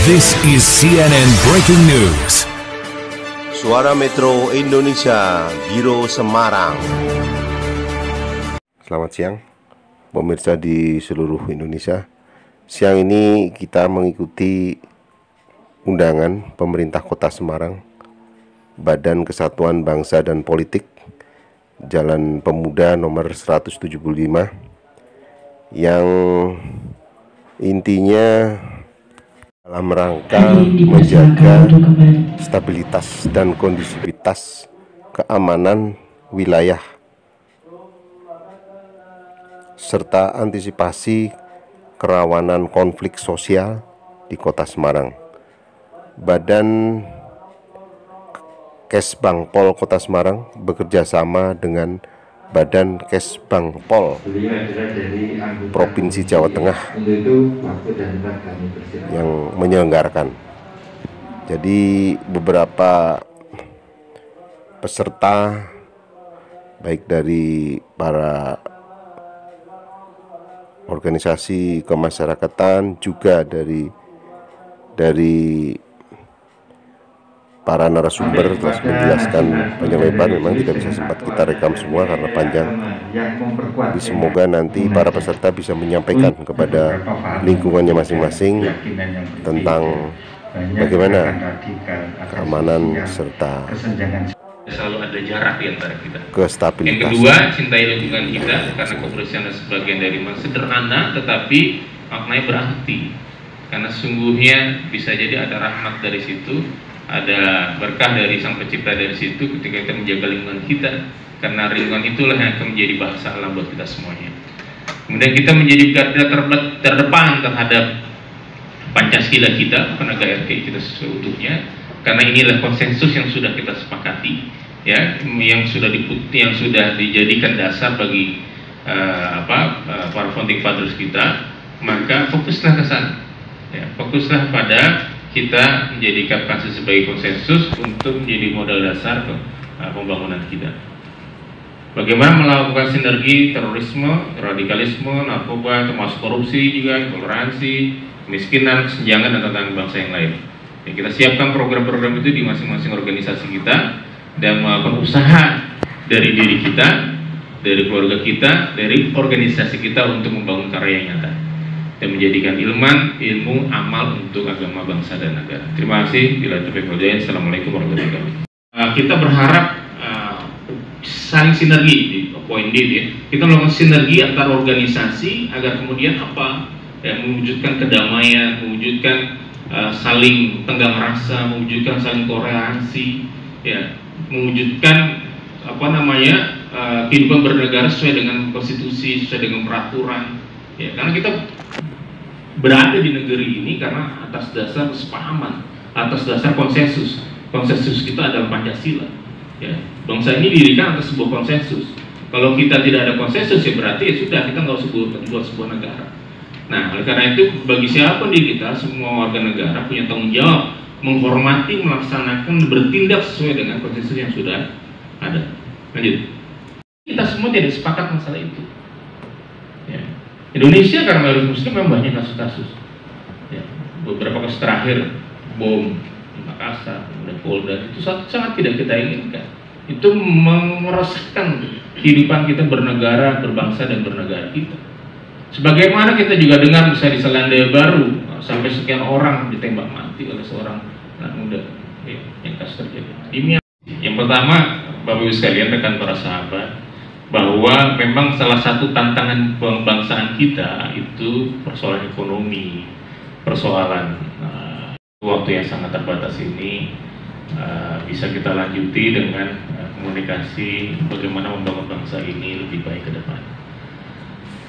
This is CNN Breaking News. Suara Metro Indonesia, Biro Semarang. Selamat siang, pemirsa di seluruh Indonesia. Siang ini kita mengikuti undangan pemerintah Kota Semarang, Badan Kesatuan Bangsa dan Politik, Jalan Pemuda nomor 175, yang intinya dalam rangka menjaga stabilitas dan kondisivitas keamanan wilayah serta antisipasi kerawanan konflik sosial di Kota Semarang. Badan Kesbangpol Kota Semarang bekerja sama dengan Badan Kesbangpol Provinsi Jawa Tengah yang menyelenggarakan. Jadi beberapa peserta baik dari para organisasi kemasyarakatan, juga dari para narasumber telah menjelaskan panjang lebar. Memang tidak bisa sempat kita rekam semua karena panjang. Jadi semoga nanti para peserta bisa menyampaikan kepada lingkungannya masing-masing tentang bagaimana keamanan serta selalu ada jarak di antara kita. Kestabilitas. Yang kedua, cintai lingkungan kita, karena kebersihan adalah sebagian dari sederhana tetapi maknanya berarti. Karena sungguhnya bisa jadi ada rahmat dari situ, ada berkah dari Sang Pencipta dari situ ketika kita menjaga lingkungan kita, karena lingkungan itulah yang akan menjadi bahasa alam buat kita semuanya. Kemudian kita menjadi garda terdepan terhadap Pancasila kita, penegak RKI kita seutuhnya, karena inilah konsensus yang sudah kita sepakati, ya, yang sudah dijadikan dasar bagi para founding fathers kita. Maka fokuslah ke sana, ya, fokuslah pada kita menjadikan kasus sebagai konsensus untuk menjadi modal dasar pembangunan kita. Bagaimana melakukan sinergi terorisme, radikalisme, narkoba, termasuk korupsi juga, intoleransi, kemiskinan, kesenjangan, dan tantangan bangsa yang lain. Ya, kita siapkan program-program itu di masing-masing organisasi kita dan melakukan usaha dari diri kita, dari keluarga kita, dari organisasi kita untuk membangun karya yang nyata dan menjadikan ilmu amal untuk agama, bangsa, dan negara. Terima kasih. Bila terpilih, Assalamualaikum warahmatullahi wabarakatuh. Kita berharap saling sinergi di poin D, ya. Kita melakukan sinergi antar organisasi agar kemudian mewujudkan kedamaian, mewujudkan saling tenggang rasa, mewujudkan saling toleransi, ya, mewujudkan kehidupan bernegara sesuai dengan konstitusi, sesuai dengan peraturan, ya. Karena kita berada di negeri ini karena atas dasar kesepahaman, atas dasar konsensus. Konsensus kita adalah Pancasila, ya. Bangsa ini didirikan atas sebuah konsensus. Kalau kita tidak ada konsensus, ya berarti ya sudah, kita nggak usah buat sebuah negara. Nah, oleh karena itu bagi siapapun di kita, semua warga negara punya tanggung jawab menghormati, melaksanakan, bertindak sesuai dengan konsensus yang sudah ada. Lanjut. Kita semua tidak sepakat masalah itu, ya. Indonesia karena mayoritas Muslim memang banyak kasus-kasus, ya. Beberapa kasus terakhir bom di Makassar, kemudian Polda, itu sangat tidak kita inginkan. Itu meresahkan kehidupan kita bernegara, berbangsa, dan bernegara kita. Sebagaimana kita juga dengar misalnya di Selandia Baru sampai sekian orang ditembak mati oleh seorang anak muda, ya, yang kasus terjadi. Ini yang pertama, Bapak Ibu sekalian, rekan para sahabat, bahwa memang salah satu tantangan kebangsaan kita itu persoalan ekonomi, persoalan waktu yang sangat terbatas ini bisa kita lanjuti dengan komunikasi bagaimana membangun bangsa ini lebih baik ke depan.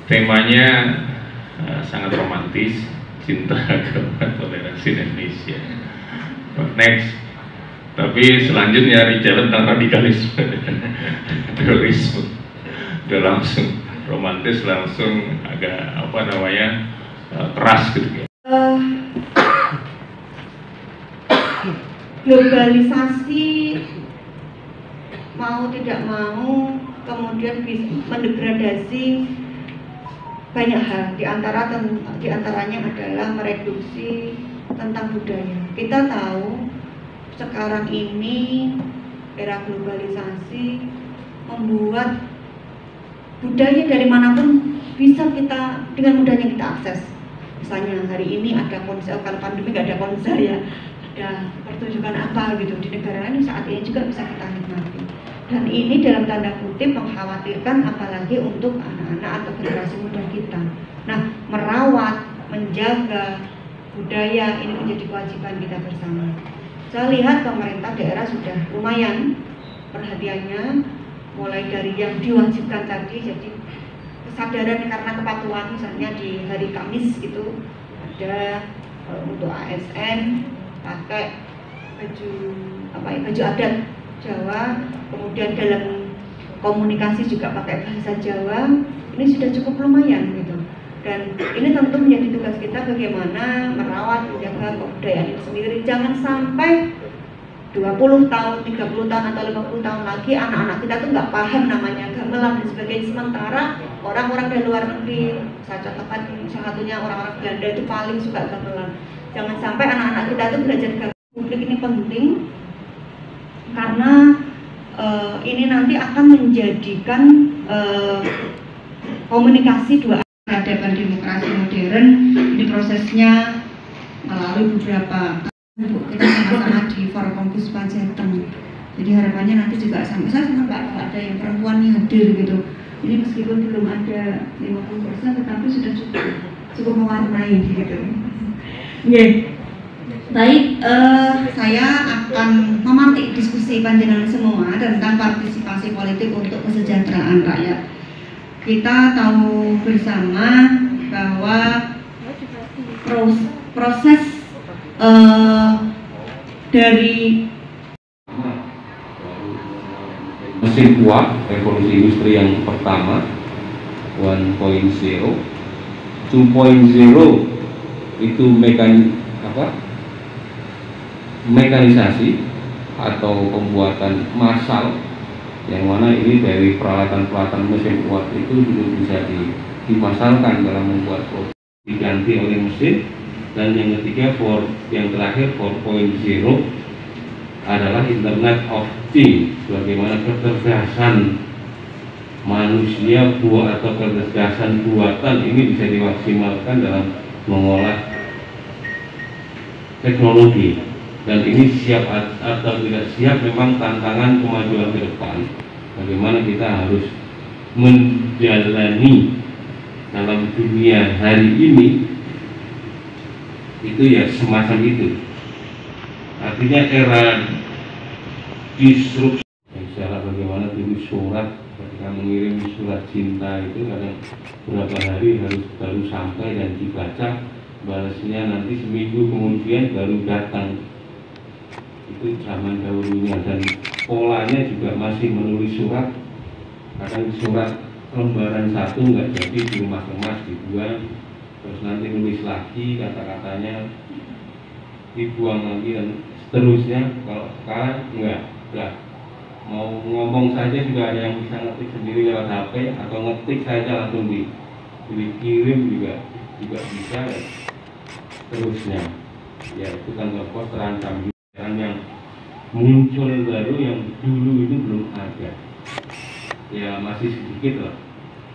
Temanya sangat romantis, cinta, agama, toleransi, Indonesia. Next. Tapi selanjutnya bicara tentang radikalisme dan terorisme. Udah langsung romantis, langsung agak keras gitu. Globalisasi mau tidak mau kemudian bisa mendegradasi banyak hal, diantaranya adalah mereduksi tentang budaya. Kita tahu sekarang ini era globalisasi membuat budaya dari manapun bisa kita dengan mudahnya kita akses. Misalnya hari ini ada konser, kalau pandemi nggak ada konser ya, ada pertunjukan apa gitu di negara lain saat ini juga bisa kita nikmati. Dan ini dalam tanda kutip mengkhawatirkan apalagi untuk anak-anak atau generasi muda kita. Nah, merawat, menjaga budaya ini menjadi kewajiban kita bersama. Saya lihat pemerintah daerah sudah lumayan perhatiannya, mulai dari yang diwajibkan tadi, jadi kesadaran karena kepatuhan, misalnya di hari Kamis itu ada untuk ASN pakai baju adat Jawa, kemudian dalam komunikasi juga pakai bahasa Jawa. Ini sudah cukup lumayan gitu. Dan ini tentu menjadi tugas kita bagaimana merawat, menjaga kebudayaan itu sendiri. Jangan sampai 20 tahun, 30 tahun atau 50 tahun lagi anak-anak kita tuh nggak paham namanya gamelan dan sebagainya. Sementara orang-orang dari luar negeri, saya contohkan salah satunya orang-orang Belanda itu paling suka gamelan. Jangan sampai anak-anak kita tuh belajar gamelan. Publik ini penting karena ini nanti akan menjadikan komunikasi dua peradaban demokrasi modern. Ini prosesnya melalui beberapa kita sama-sama di Forkompus Pajateng. Jadi harapannya nanti juga sama saya sama Pak, ada yang perempuan yang hadir gitu. Ini meskipun belum ada 50%, tetapi sudah cukup mewarnai gitu. Yeah. Baik, saya akan memantik diskusi panjenengan semua tentang partisipasi politik untuk kesejahteraan rakyat. Kita tahu bersama bahwa proses dari mesin uap revolusi industri yang pertama 1.0, 2.0 itu mekanisasi atau pembuatan massal, yang mana ini dari peralatan-peralatan mesin uap itu juga bisa dimasalkan dalam membuat produk, diganti oleh mesin. Dan yang ketiga, yang terakhir 4.0 adalah Internet of Things, bagaimana kecerdasan manusia atau kecerdasan buatan ini bisa dimaksimalkan dalam mengolah teknologi. Dan ini siap atau tidak siap memang tantangan kemajuan ke depan. Bagaimana kita harus menjalani dalam dunia hari ini, itu ya semacam itu. Artinya era disrupsi. Misalnya bagaimana dulu surat, ketika mengirim surat cinta itu kadang berapa hari harus baru sampai dan dibaca, balasnya nanti seminggu kemudian baru datang. Itu zaman dahulunya. Dan polanya juga masih menulis surat. Kadang surat lembaran satu nggak jadi, dikemas-kemas dibuang, terus nanti nulis lagi kata-katanya, dibuang lagi, dan seterusnya. Kalau sekarang enggak, mau ngomong saja juga ada yang bisa ngetik sendiri lewat HP, atau ngetik saja langsung dikirim juga bisa, dan seterusnya. Ya itu kan pos terancam yang muncul baru yang dulu itu belum ada. Ya masih sedikit lah,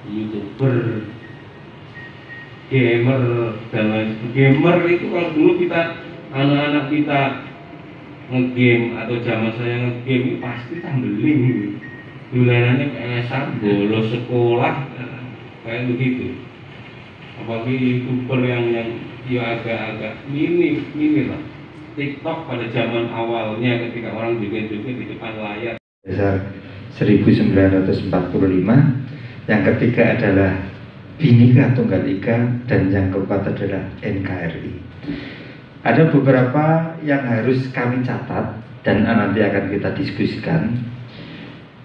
YouTuber, gamer dan lain sebagainya. Gamer itu kalau dulu kita, anak-anak kita ngegame atau zaman saya ngegame pasti tambelin gitu. Dulanannya PS-an, bolos sekolah kayak begitu. Apalagi YouTuber yang ya agak mini lah. TikTok pada zaman awalnya ketika orang joget-joget di depan layar. Dasar 1945, yang ketiga adalah Bhinneka Tunggal Ika, dan yang keempat adalah NKRI. Ada beberapa yang harus kami catat dan nanti akan kita diskusikan.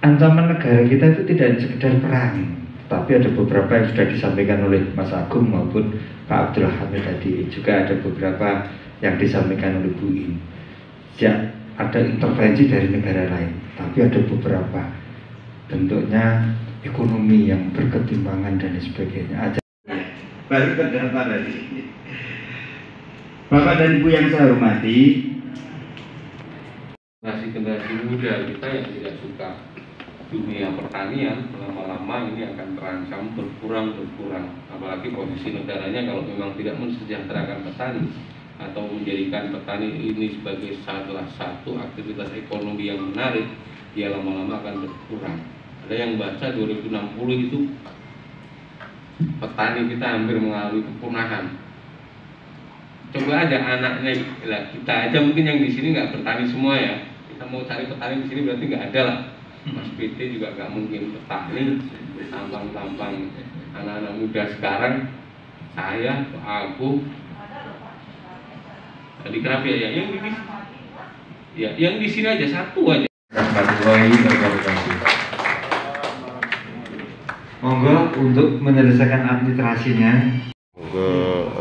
Ancaman negara kita itu tidak sekedar perang, tapi ada beberapa yang sudah disampaikan oleh Mas Agung maupun Pak Abdul Hamid tadi. Juga ada beberapa yang disampaikan oleh Bu In. Ya, ada intervensi dari negara lain, tapi ada beberapa bentuknya ekonomi yang berketimbangan dan sebagainya. Baru terdata dari Bapak dan Ibu yang saya hormati, generasi muda kita yang tidak suka dunia pertanian lama-lama ini akan terancam berkurang. Apalagi posisi negaranya kalau memang tidak mensejahterakan petani atau menjadikan petani ini sebagai salah satu aktivitas ekonomi yang menarik, ya lama-lama akan berkurang. Ada yang baca 2060 itu petani kita hampir mengalami kepunahan. Coba aja anaknya, kita aja mungkin yang di sini nggak bertani semua ya. Kita mau cari petani di sini berarti nggak ada lah. Mas PT juga nggak mungkin petani. Tampang-tampang anak-anak muda sekarang, saya, aku, tadi kenapa ya? Yang di sini aja satu aja. monggo untuk menyelesaikan administrasinya. Semoga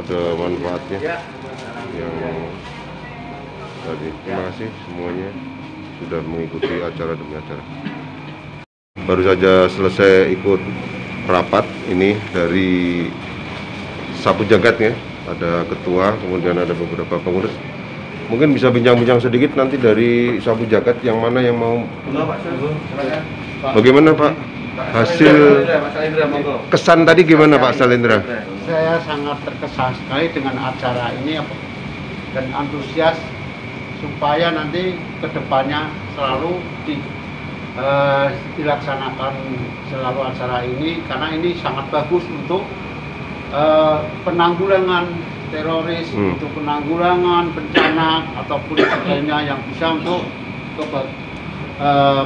ada manfaatnya yang tadi. Terima kasih semuanya sudah mengikuti acara demi acara. Baru saja selesai ikut rapat ini dari Sapu Jagat ya. Ada ketua, kemudian ada beberapa pengurus. Mungkin bisa bincang-bincang sedikit nanti dari Sapu Jagat yang mana yang mau. Bagaimana Pak? Hasil kesan tadi gimana Pak Salendra? Saya sangat terkesan sekali dengan acara ini dan antusias supaya nanti kedepannya selalu dilaksanakan selalu acara ini, karena ini sangat bagus untuk penanggulangan teroris, untuk penanggulangan bencana ataupun lainnya yang bisa untuk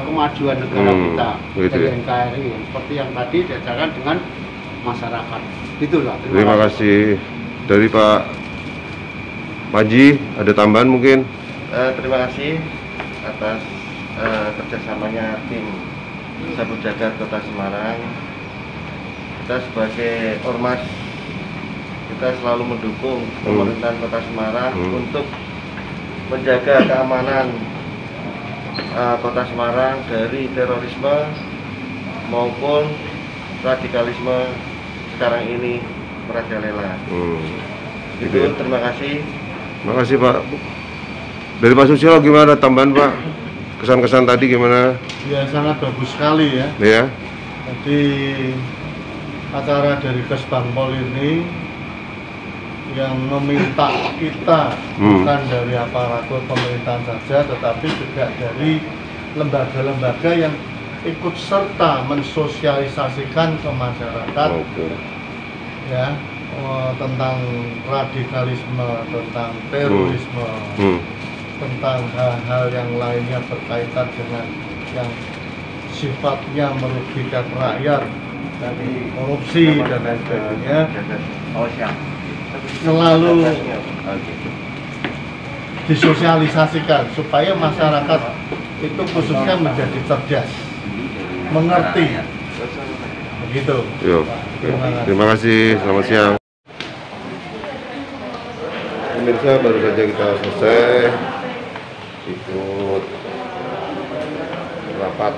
kemajuan negara kita dari NKRI, seperti yang tadi diajarkan dengan masyarakat. Itulah. Terima kasih. Dari Pak Panji, ada tambahan mungkin? Terima kasih atas kerjasamanya tim Sapu Jagat Kota Semarang. Kita sebagai ormas, kita selalu mendukung pemerintahan Kota Semarang untuk menjaga keamanan Kota Semarang dari terorisme maupun radikalisme sekarang ini merajalela. Itu terima kasih. Terima kasih Pak. Dari Pak Susilo gimana tambahan Pak? Kesan-kesan tadi gimana? Ya sangat bagus sekali ya. Ya. Jadi acara dari Kesbangpol ini yang meminta kita bukan dari aparatur pemerintahan saja, tetapi juga dari lembaga-lembaga yang ikut serta mensosialisasikan ke masyarakat ya tentang radikalisme, tentang terorisme, tentang hal-hal yang lainnya berkaitan dengan yang sifatnya merugikan rakyat, dari korupsi dan lain sebagainya, selalu disosialisasikan supaya masyarakat itu khususnya menjadi cerdas, mengerti, begitu. Terima kasih. Selamat siang. Pemirsa, baru saja kita selesai ikut rapat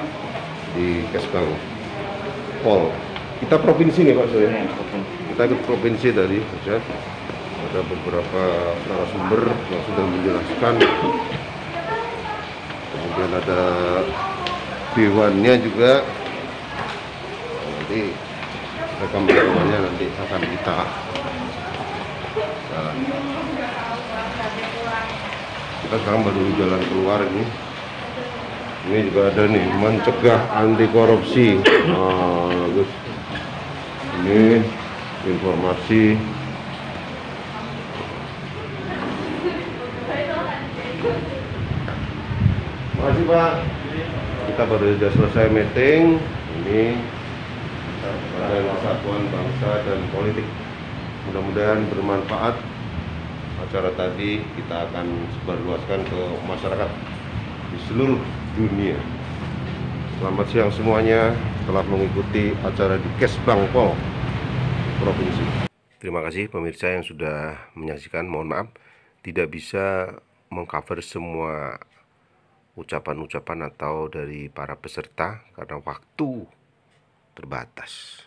di Kesbangpol. Kita provinsi nih Pak Soe. Kita ikut provinsi tadi, ada beberapa narasumber yang sudah menjelaskan. Kemudian ada dewannya juga. Nanti rekaman-rekamannya nanti akan kita sekarang baru jalan keluar ini. Ini juga ada nih, mencegah anti korupsi. Bagus. Ini informasi. Makasih Pak. Kita baru saja selesai meeting. Ini Badan Persatuan Bangsa dan Politik. Mudah-mudahan bermanfaat. Acara tadi kita akan sebarluaskan ke masyarakat di seluruh dunia. Selamat siang semuanya telah mengikuti acara di Kesbangpol Provinsi. Terima kasih pemirsa yang sudah menyaksikan. Mohon maaf tidak bisa mengcover semua ucapan-ucapan atau dari para peserta karena waktu terbatas.